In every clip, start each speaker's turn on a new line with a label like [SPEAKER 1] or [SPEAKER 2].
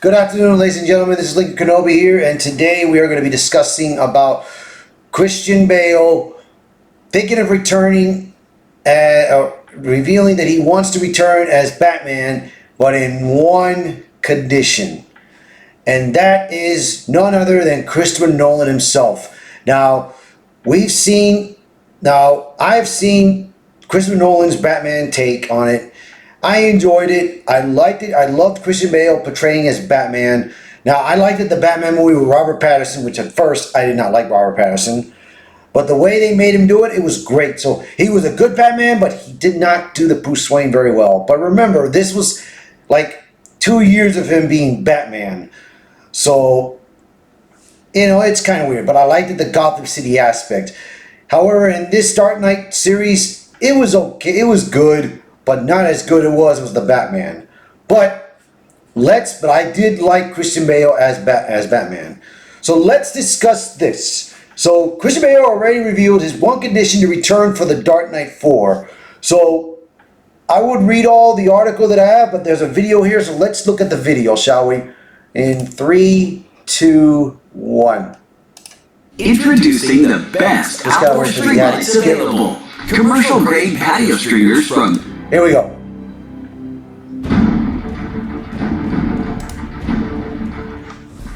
[SPEAKER 1] Good afternoon, ladies and gentlemen. This is Lincoln Kenobi here, and today we are going to be discussing about Christian Bale thinking of returning, revealing that he wants to return as Batman, but in one condition, and that is none other than Christopher Nolan himself. I've seen Christopher Nolan's Batman take on it. I enjoyed it. I liked it. I loved Christian Bale portraying as Batman. Now, I liked it, the Batman movie with Robert Pattinson, which at first I did not like Robert Pattinson. But the way they made him do it, it was great. So he was a good Batman, but he did not do the Bruce Wayne very well. But remember, this was like 2 years of him being Batman. So, it's kind of weird. But I liked the Gotham City aspect. However, in this Dark Knight series, it was okay. It was good, but not as good it was the Batman. But I did like Christian Bale as Batman. So let's discuss this. So Christian Bale already revealed his one condition to return for the Dark Knight 4. So I would read all the article that I have, but there's a video here, so let's look at the video, shall we? In 3, 2, 1.
[SPEAKER 2] Introducing the best outdoor string lights available. Commercial grade patio stringers from...
[SPEAKER 1] Here we go.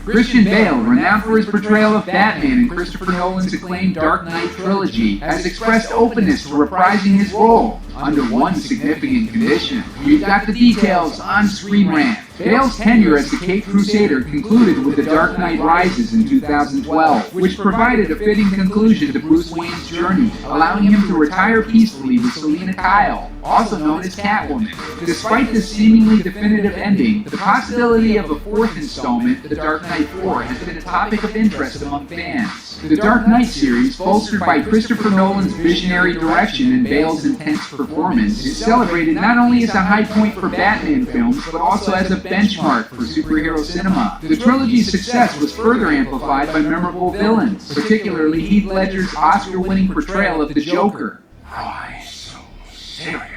[SPEAKER 3] Christian Bale, renowned for his portrayal of Batman in Christopher Nolan's acclaimed Dark Knight trilogy, has expressed openness to reprising his role, under one significant condition. We've got the details on Screen Rant. Bale's tenure as the Caped Crusader concluded with The Dark Knight Rises in 2012, which provided a fitting conclusion to Bruce Wayne's journey, allowing him to retire peacefully with Selina Kyle, also known as Catwoman. Despite this seemingly definitive ending, the possibility of a fourth installment, The Dark Knight 4, has been a topic of interest among fans. The Dark Knight series, bolstered by Christopher Nolan's visionary direction and Bale's intense performance, is celebrated not only as a high point for Batman films, but also as a benchmark for superhero cinema. The trilogy's success was further amplified by memorable villains, particularly Heath Ledger's Oscar-winning portrayal of the Joker.
[SPEAKER 4] Why so serious?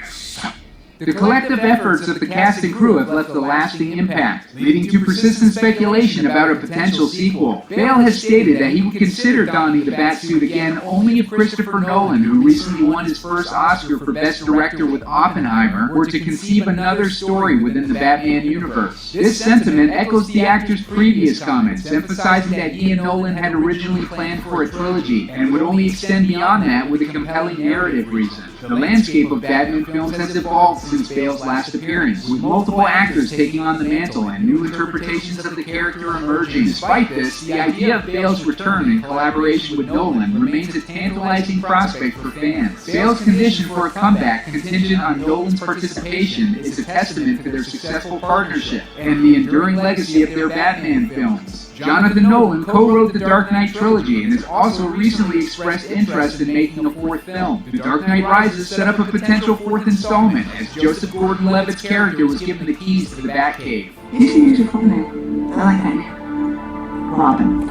[SPEAKER 3] The collective efforts of the cast and crew have left a lasting impact, leading to persistent speculation about a potential sequel. Bale has stated that he would consider donning the Batsuit again only if Christopher Nolan, who recently won his first Oscar for Best Director with Oppenheimer, were to conceive another story within the Batman universe. This sentiment echoes the actor's previous comments, emphasizing that he and Nolan had originally planned for a trilogy, and would only extend beyond that with a compelling narrative reason. The landscape of Batman films has evolved since Bale's last appearance, with multiple actors taking on the mantle and new interpretations of the character emerging. Despite this, the idea of Bale's return in collaboration with Nolan remains a tantalizing prospect for fans. Bale's condition for a comeback contingent on Nolan's participation is a testament to their successful partnership and the enduring legacy of their Batman films. Jonathan Nolan co-wrote the Dark Knight trilogy and has also recently expressed interest in making a fourth film. The Dark Knight Rises set up a potential fourth installment, as Joseph Gordon-Levitt's character was given the keys to the Batcave.
[SPEAKER 5] Here's your usual name. I like that name. Robin.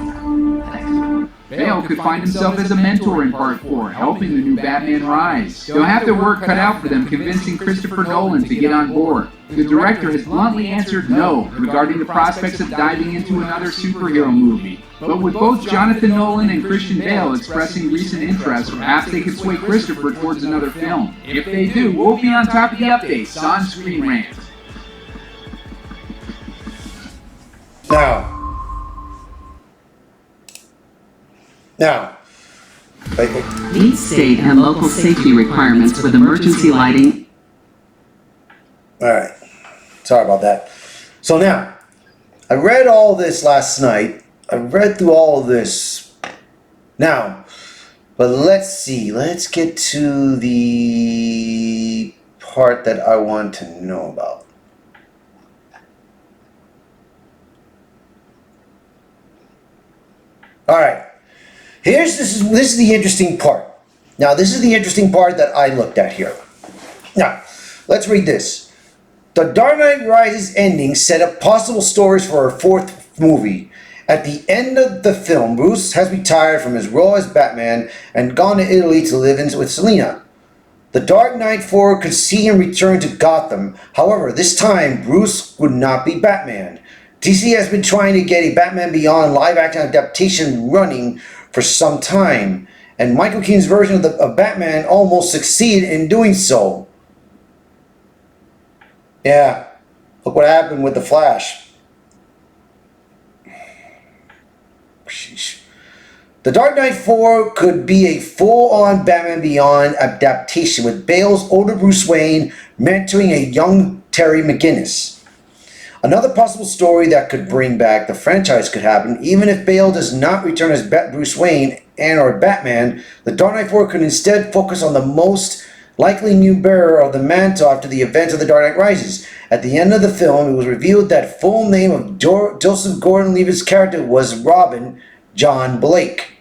[SPEAKER 5] Thanks.
[SPEAKER 3] Bale could find himself as a mentor in Part 4, helping the new Batman rise. They'll have their work cut out for them convincing Christopher Nolan to get on board. The director has bluntly answered no regarding the prospects of diving into another superhero movie. But with both Jonathan Nolan and Christian Bale expressing recent interest, perhaps they could sway Christopher towards another film. If they do, we'll be on top of the updates on Screen Rant.
[SPEAKER 1] Now,
[SPEAKER 6] Meet state and local safety requirements with emergency lighting.
[SPEAKER 1] alright, sorry about that. So now, I read all this last night. I read through all of this. Now, but let's see. Let's get to the part that I want to know about. Alright. This is the interesting part. Now, this is the interesting part that I looked at here. Now, let's read this. The Dark Knight Rises ending set up possible stories for a fourth movie. At the end of the film, Bruce has retired from his role as Batman and gone to Italy to live with Selina. The Dark Knight 4 could see him return to Gotham. However, this time, Bruce would not be Batman. DC has been trying to get a Batman Beyond live-action adaptation running for some time, and Michael Keaton's version of Batman almost succeeded in doing so. Yeah, look what happened with The Flash. Sheesh. The Dark Knight 4 could be a full-on Batman Beyond adaptation with Bale's older Bruce Wayne mentoring a young Terry McGinnis. Another possible story that could bring back the franchise could happen, even if Bale does not return as Bruce Wayne and or Batman. The Dark Knight 4 could instead focus on the most likely new bearer of the mantle after the events of The Dark Knight Rises. At the end of the film, it was revealed that full name of Joseph Gordon-Levitt's character was Robin John Blake.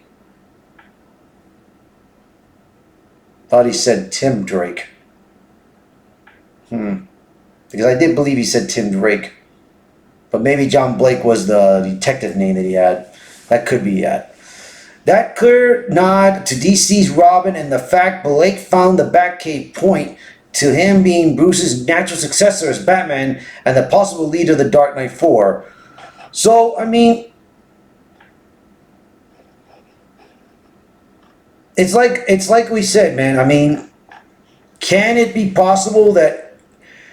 [SPEAKER 1] Thought he said Tim Drake. Because I did believe he said Tim Drake. But maybe John Blake was the detective name that he had. That could be it. That clear nod to DC's Robin and the fact Blake found the Batcave point to him being Bruce's natural successor as Batman and the possible lead of the Dark Knight 4. So, I mean, it's like we said, man. I mean, can it be possible that...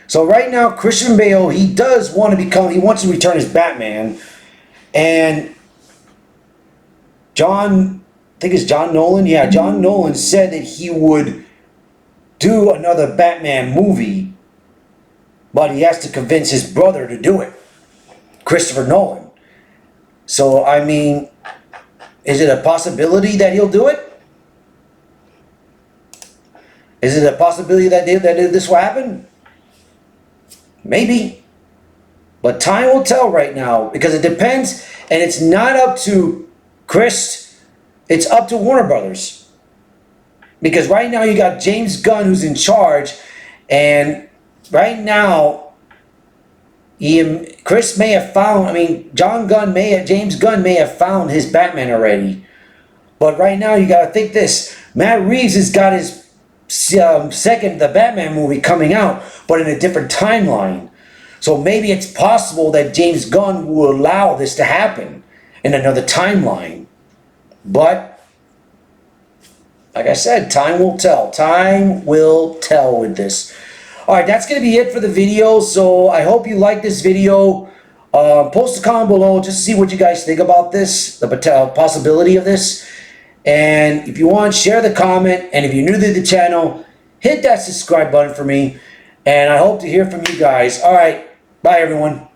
[SPEAKER 1] So right now, Christian Bale, he wants to return as Batman. And I think it's John Nolan? Yeah, John Nolan said that he would do another Batman movie, but he has to convince his brother to do it, Christopher Nolan. So, I mean, is it a possibility that he'll do it? Is it a possibility that this will happen? Maybe. But time will tell right now, because it depends, and it's not up to Chris, it's up to Warner Brothers. Because right now you got James Gunn who's in charge, and right now James Gunn may have found his Batman already. But right now you gotta think this, Matt Reeves has got his the Batman movie coming out, but in a different timeline. So maybe it's possible that James Gunn will allow this to happen in another timeline. But, like I said, time will tell. Time will tell with this. Alright, that's going to be it for the video. So I hope you like this video. Post a comment below just to see what you guys think about this, the possibility of this. And if you want, share the comment. And if you're new to the channel, hit that subscribe button for me. And I hope to hear from you guys. All right. Bye, everyone.